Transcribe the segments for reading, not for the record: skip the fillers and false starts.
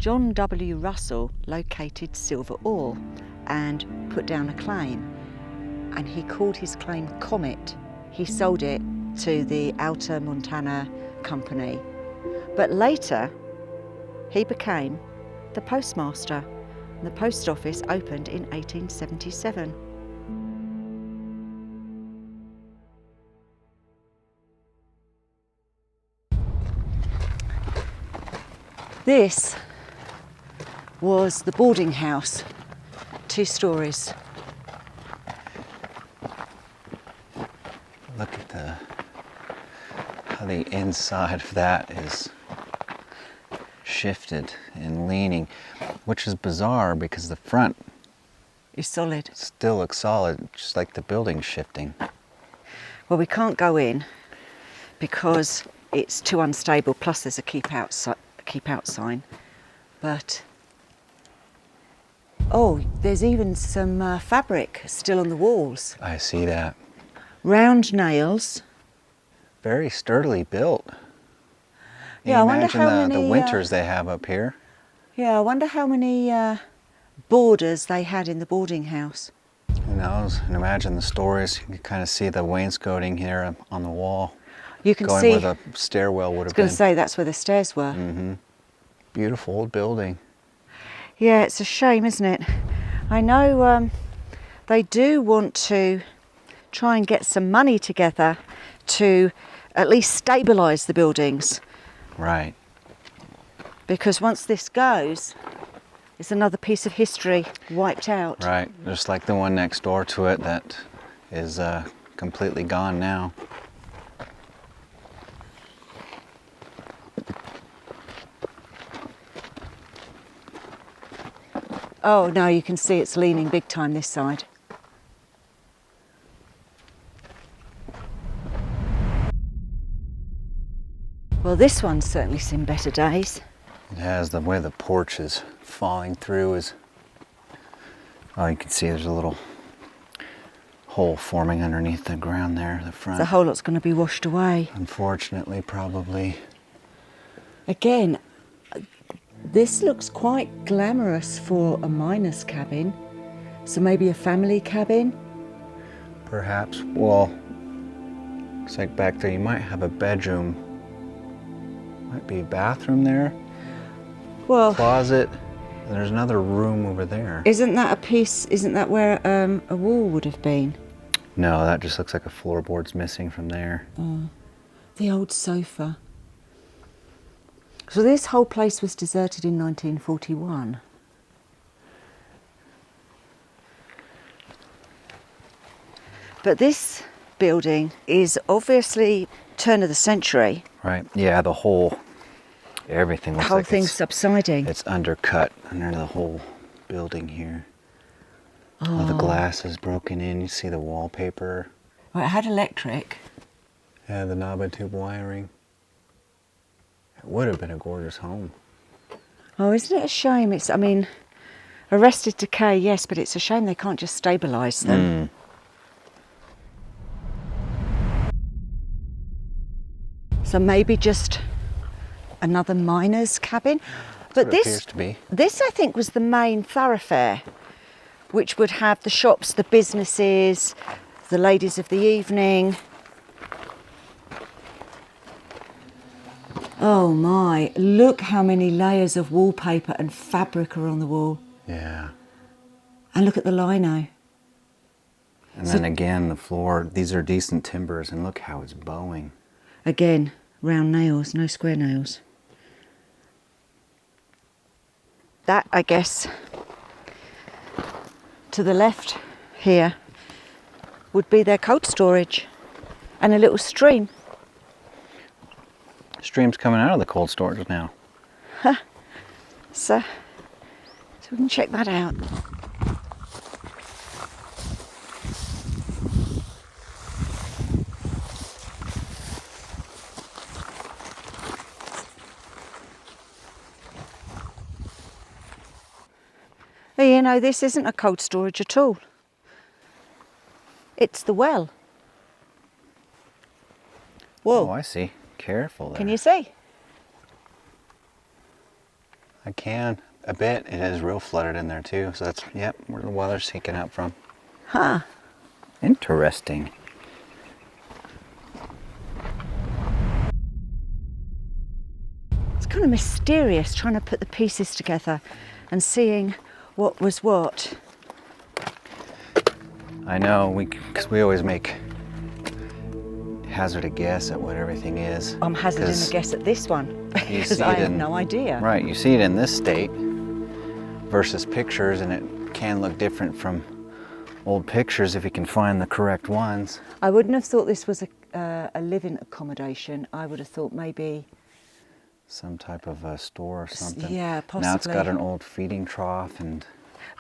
John W. Russell located silver ore and put down a claim, and he called his claim Comet. He sold it to the Outer Montana Company, but later he became the postmaster, and the post office opened in 1877. This was the boarding house, 2 stories. Look at how the inside of that is shifted and leaning, which is bizarre because the front Is solid. still looks solid, just like the building's shifting. Well, we can't go in because it's too unstable, plus there's a keep out sign. But oh, there's even some fabric still on the walls. I see that. Round nails. Very sturdily built. Yeah, I wonder how the many winters they have up here. Yeah, I wonder how many boarders they had in the boarding house. Who knows? And imagine the stories. You can kind of see the wainscoting here on the wall. You can going see where the stairwell would I was have going been. to say that's where the stairs were. Mm-hmm. Beautiful old building. Yeah, it's a shame, isn't it? I know they do want to try and get some money together to at least stabilise the buildings. Right. Because once this goes, it's another piece of history wiped out. Right. Just like the one next door to it that is completely gone now. Oh no, you can see it's leaning big time this side. Well, this one's certainly seen better days. It has. The way the porch is falling through is... Oh, you can see there's a little hole forming underneath the ground there, the front. The whole lot's going to be washed away. Unfortunately, probably. Again, this looks quite glamorous for a miner's cabin. So maybe a family cabin? Perhaps. Well, looks like back there you might have a bedroom. Might be a bathroom there. Well, Closet. And there's another room over there. isn't that where a wall would have been? No, that just looks like a floorboard's missing from there. The old sofa. So this whole place was deserted in 1941. But this building is obviously turn of the century. Right. Yeah, everything The looks whole like thing's subsiding. it's undercut under the whole building here. All the glass is broken in. You see the wallpaper. Well, it had electric. Yeah, the knob and tube wiring. It would have been a gorgeous home. Oh, isn't it a shame? I mean, arrested decay, yes, but it's a shame they can't just stabilise them. So maybe just another miner's cabin. But That's what it appears to be. This, I think, was the main thoroughfare, which would have the shops, the businesses, the ladies of the evening. Oh my, look how many layers of wallpaper and fabric are on the wall. Yeah. And look at the lino. And then again, the floor, these are decent timbers, and look how it's bowing. Again, round nails, no square nails. That, I guess, to the left here, would be their cold storage and a little stream. Stream's coming out of the cold storage now. So we can check that out. You know, this isn't a cold storage at all. It's the well. Whoa. Oh, I see. Careful there. Can you see? I can. A bit. It is real flooded in there too. So that's, yep, where the water's seeking out from. Huh. Interesting. It's kind of mysterious trying to put the pieces together and seeing what was what. I know, because we always hazard a guess at what everything is. I'm hazarding a guess at this one because I have no idea. Right, you see it in this state versus pictures, and it can look different from old pictures if you can find the correct ones. I wouldn't have thought this was a living accommodation. I would have thought maybe some type of a store or something. Yeah, possibly. Now it's got an old feeding trough and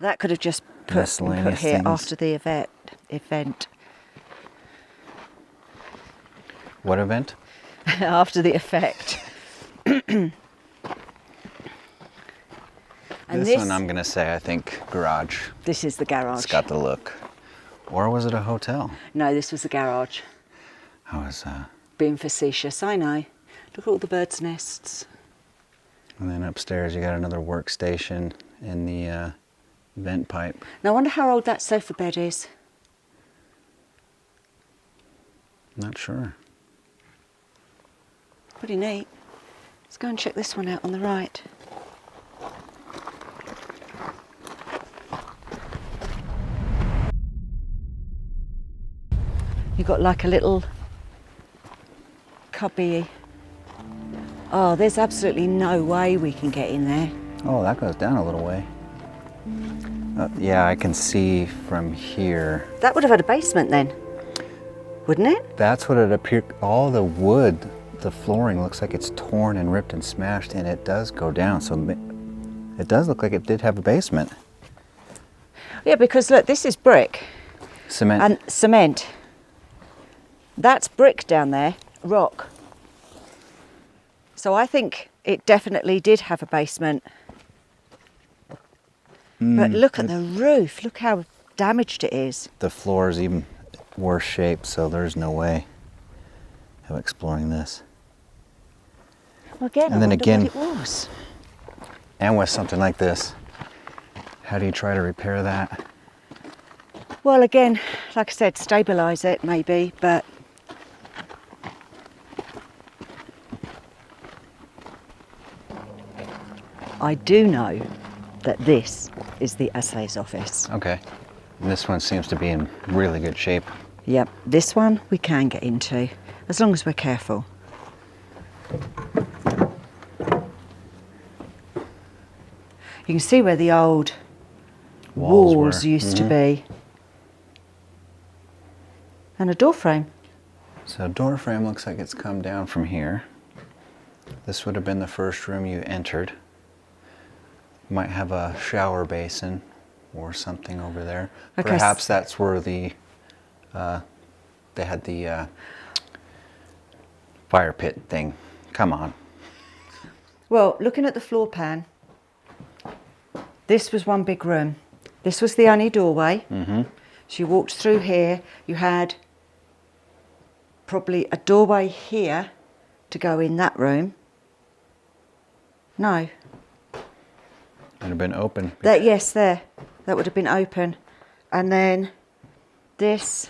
that could have just put here things. after the event. What event? After the effect. And this one I'm going to say, I think, garage. This is the garage. It's got the look. Or was it a hotel? No, this was the garage. I was... Being facetious, I know. Look at all the birds' nests. And then upstairs you got another workstation in the vent pipe. Now I wonder how old that sofa bed is. Not sure. Pretty neat. Let's go and check this one out on the right. You've got like a little cubby. Oh, there's absolutely no way we can get in there. Oh, that goes down a little way. Yeah, I can see from here. That would have had a basement then, wouldn't it? That's what it appeared. All the wood, the flooring looks like it's torn and ripped and smashed, and it does go down. So it does look like it did have a basement. Yeah, because look, this is brick. Cement. And cement. That's brick down there, rock. So I think it definitely did have a basement. But look at the roof, look how damaged it is. The floor is even worse shape, so there's no way of exploring this. Well, again, and then again, what it was. And with something like this, how do you try to repair that? Well, again, like I said, stabilise it maybe, but I do know that this is the assay's office. Okay. And this one seems to be in really good shape. Yep, this one we can get into, as long as we're careful. You can see where the old walls used to be. And a door frame. So door frame looks like it's come down from here. This would have been the first room you entered. Might have a shower basin or something over there. Okay. Perhaps that's where they had the fire pit thing. Come on. Well, looking at the floor plan, this was one big room. This was the only doorway. Mm-hmm. So you walked through here, you had probably a doorway here to go in that room. No. Would have been open. Yes, there. That would have been open. And then this.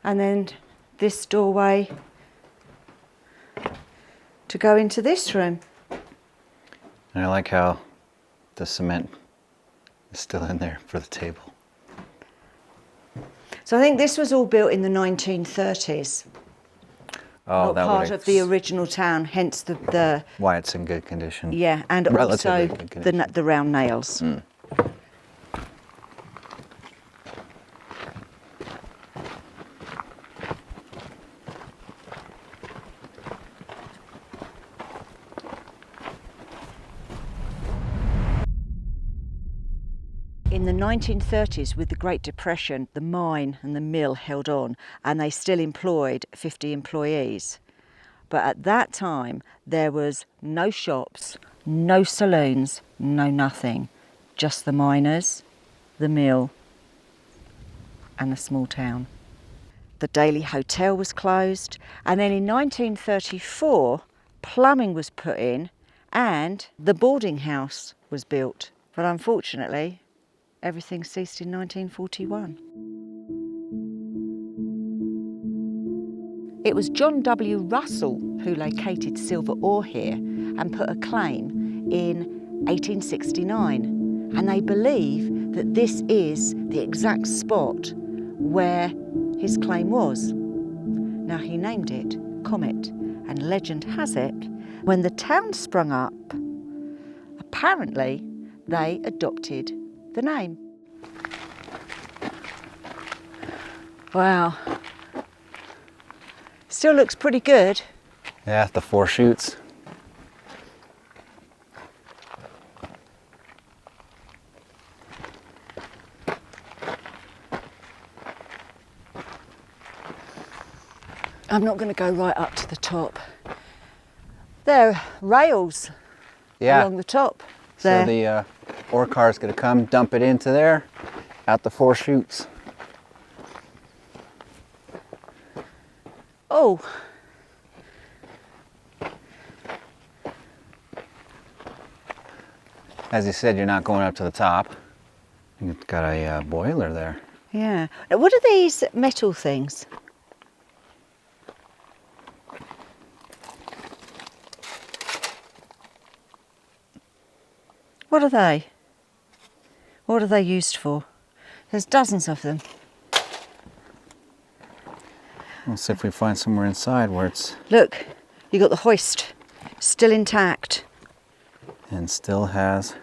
And then this doorway to go into this room. And I like how the cement is still in there for the table. So I think this was all built in the 1930s. Oh, not that part of the original town, hence the why it's in good condition. Yeah, and relatively also good condition. the round nails. Mm. In the 1930s, with the Great Depression, the mine and the mill held on, and they still employed 50 employees. But at that time, there was no shops, no saloons, no nothing. Just the miners, the mill, and the small town. The Daily Hotel was closed, and then in 1934, plumbing was put in, and the boarding house was built. But unfortunately, everything ceased in 1941. It was John W. Russell who located silver ore here and put a claim in 1869. And they believe that this is the exact spot where his claim was. Now he named it Comet, and legend has it, when the town sprung up, apparently they adopted the name. Wow. Still looks pretty good. Yeah, the 4 chutes. I'm not going to go right up to the top. There are rails along the top. There. So the ore car is going to come, dump it into there, out the 4 chutes. Oh. As you said, you're not going up to the top. You've got a boiler there. Yeah. What are these metal things? What are they? What are they used for? There's dozens of them. Let's see if we find somewhere inside where it's... Look, you got the hoist, still intact. And still has...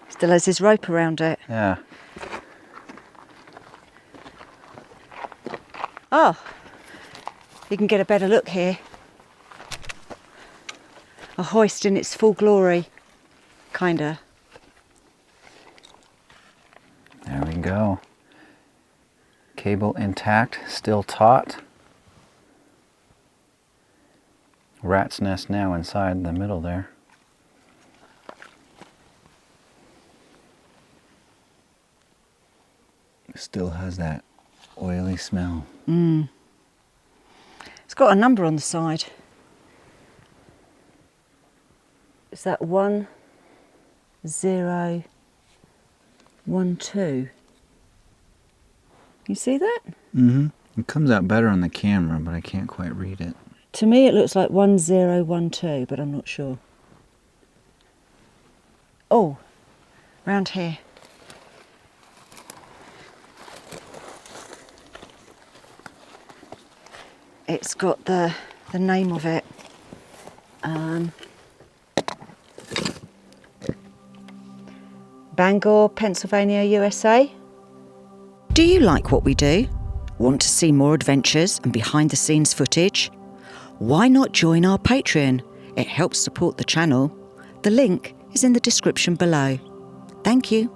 Still has his rope around it. Yeah. Oh, you can get a better look here. A hoist in its full glory, kinda. There we go. Cable intact, still taut. Rat's nest now inside the middle there. Still has that oily smell. Mm. It's got a number on the side. Is that 1012? You see that? Mm-hmm. It comes out better on the camera, but I can't quite read it. To me it looks like 1012, but I'm not sure. Oh, round here. It's got the name of it. Bangor, Pennsylvania, USA. Do you like what we do? Want to see more adventures and behind the scenes footage? Why not join our Patreon? It helps support the channel. The link is in the description below. Thank you.